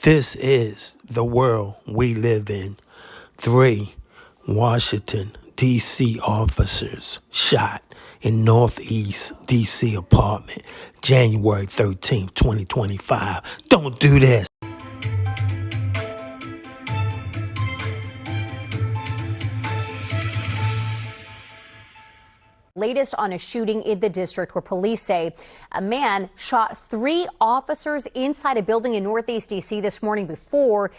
This is the world we live in. 3 Washington, D.C. officers shot in Northeast D.C. apartment, January 13th, 2025. Don't do this. Latest on a shooting in the district where police say a man shot 3 officers inside a building in Northeast D.C. this morning before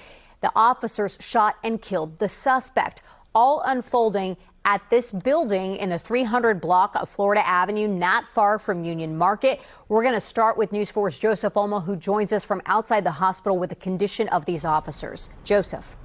the officers shot and killed the suspect. All unfolding at this building in the 300 block of Florida Avenue, not far from Union Market. We're going to start with News 4's Joseph Olmo, who joins us from outside the hospital with the condition of these officers. Joseph.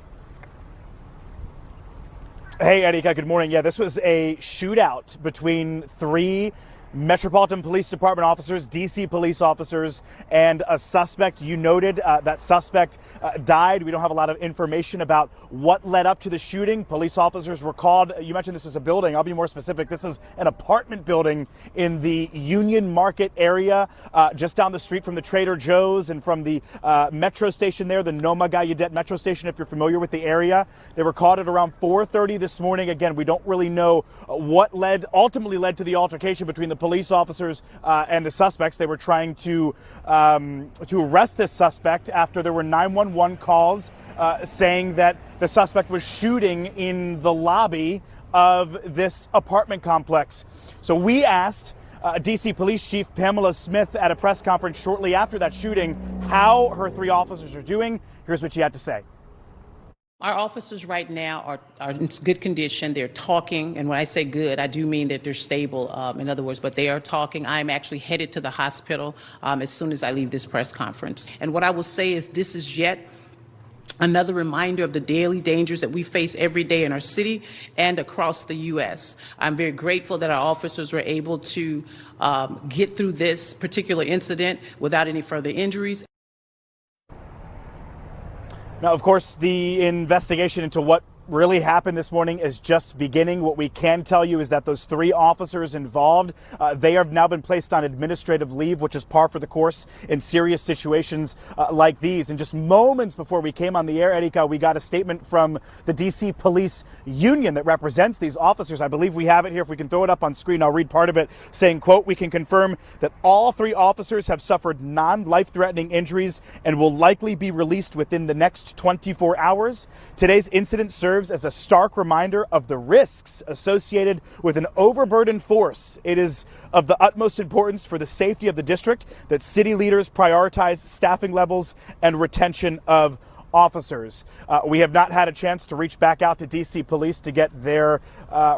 Hey, Erika, good morning. Yeah, this was a shootout between 3 Metropolitan Police Department officers, D.C. police officers, and a suspect. You noted that suspect died. We don't have a lot of information about what led up to the shooting. Police officers were called. You mentioned this is a building. I'll be more specific. This is an apartment building in the Union Market area, just down the street from the Trader Joe's and from the metro station there, the Noma Gallaudet metro station, if you're familiar with the area. They were called at around 4:30 this morning. Again, we don't really know what ultimately led to the altercation between the police officers and the suspects. They were trying to arrest this suspect after there were 911 calls saying that the suspect was shooting in the lobby of this apartment complex. So we asked D.C. Police Chief Pamela Smith at a press conference shortly after that shooting how her 3 officers are doing. Here's what she had to say. Our officers right now are in good condition. They're talking, and when I say good, I do mean that they're stable, in other words, but they are talking. I'm actually headed to the hospital as soon as I leave this press conference. And what I will say is this is yet another reminder of the daily dangers that we face every day in our city and across the U.S. I'm very grateful that our officers were able to get through this particular incident without any further injuries. Now, of course, the investigation into what really happened this morning is just beginning. What we can tell you is that those 3 officers involved, they have now been placed on administrative leave, which is par for the course in serious situations like these. And just moments before we came on the air, Erika, we got a statement from the D.C. Police Union that represents these officers. I believe we have it here. If we can throw it up on screen, I'll read part of it, saying, quote, "We can confirm that all 3 officers have suffered non-life-threatening injuries and will likely be released within the next 24 hours. Today's incident serves as a stark reminder of the risks associated with an overburdened force. It is of the utmost importance for the safety of the district that city leaders prioritize staffing levels and retention of officers." We have not had a chance to reach back out to D.C. Police to get their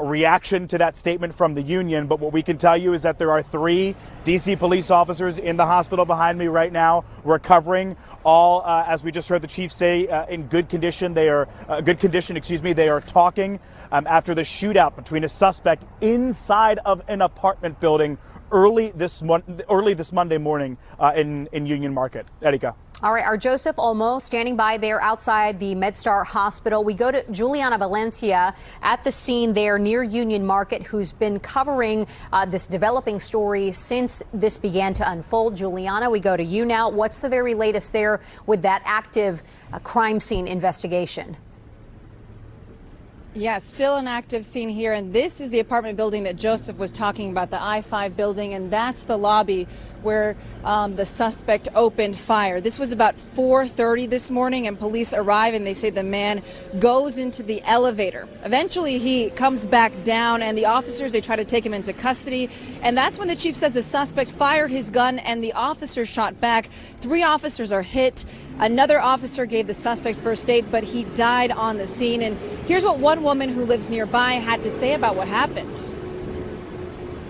reaction to that statement from the union. But what we can tell you is that there are 3 D.C. police officers in the hospital behind me right now recovering, all, as we just heard the chief say, in good condition. They are They are talking after the shootout between a suspect inside of an apartment building early this Monday morning in Union Market. Erika. All right, our Joseph Olmo standing by there outside the MedStar Hospital. We go to Juliana Valencia at the scene there near Union Market, who's been covering this developing story since this began to unfold. Juliana, we go to you now. What's the very latest there with that active crime scene investigation? Yeah, still an active scene here, and this is the apartment building that Joseph was talking about, the I-5 building, and that's the lobby where the suspect opened fire. This was about 4:30 this morning, and police arrive, and they say the man goes into the elevator. Eventually, he comes back down, and the officers, they try to take him into custody, and that's when the chief says the suspect fired his gun, and the officer shot back. 3 officers are hit. Another officer gave the suspect first aid, but he died on the scene. And here's what one woman who lives nearby had to say about what happened.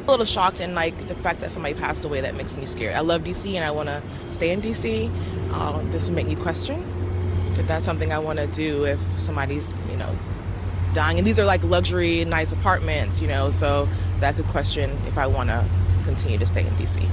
A little shocked, and like the fact that somebody passed away, that makes me scared. I love DC and I want to stay in DC. This will make me question if that's something I want to do if somebody's, dying. And these are like luxury, nice apartments, so that could question if I want to continue to stay in DC.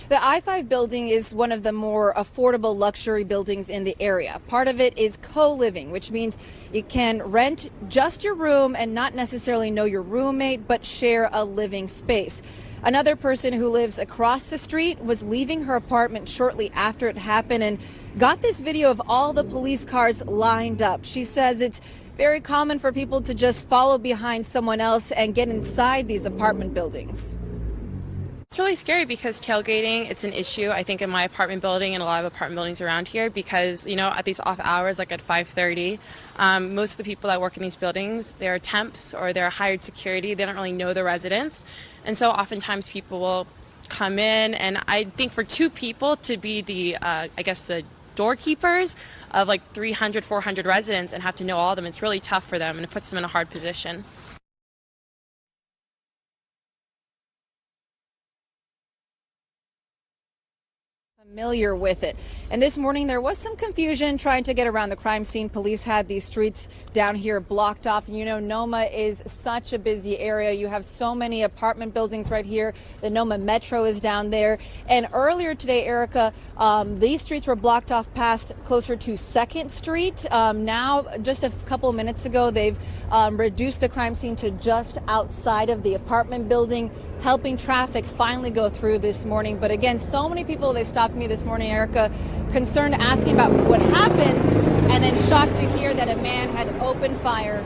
The I-5 building is one of the more affordable luxury buildings in the area. Part of it is co-living, which means you can rent just your room and not necessarily know your roommate, but share a living space. Another person who lives across the street was leaving her apartment shortly after it happened and got this video of all the police cars lined up. She says it's very common for people to just follow behind someone else and get inside these apartment buildings. It's really scary because tailgating, it's an issue, I think, in my apartment building and a lot of apartment buildings around here because, you know, at these off hours, like at 5:30, most of the people that work in these buildings, they're temps or they're hired security. They don't really know the residents. And so oftentimes people will come in, and I think for two people to be the, the doorkeepers of like 300, 400 residents and have to know all of them, it's really tough for them and it puts them in a hard position. Familiar with it. And this morning there was some confusion trying to get around the crime scene. Police had these streets down here blocked off. You know, Noma is such a busy area. You have so many apartment buildings right here. The Noma Metro is down there. And earlier today, Erica, these streets were blocked off past closer to 2nd Street. Now, just a couple of minutes ago, they've reduced the crime scene to just outside of the apartment building, helping traffic finally go through this morning. But again, so many people, they stopped me this morning, Erica, concerned, asking about what happened, and then shocked to hear that a man had opened fire.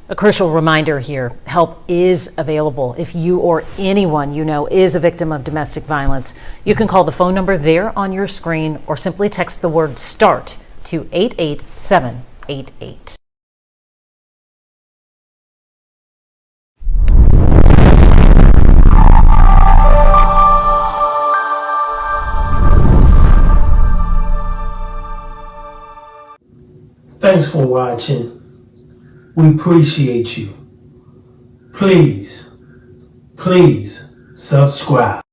A crucial reminder here, help is available if you or anyone you know is a victim of domestic violence. You can call the phone number there on your screen or simply text the word START to 88788. Thanks for watching. We appreciate you. Please subscribe.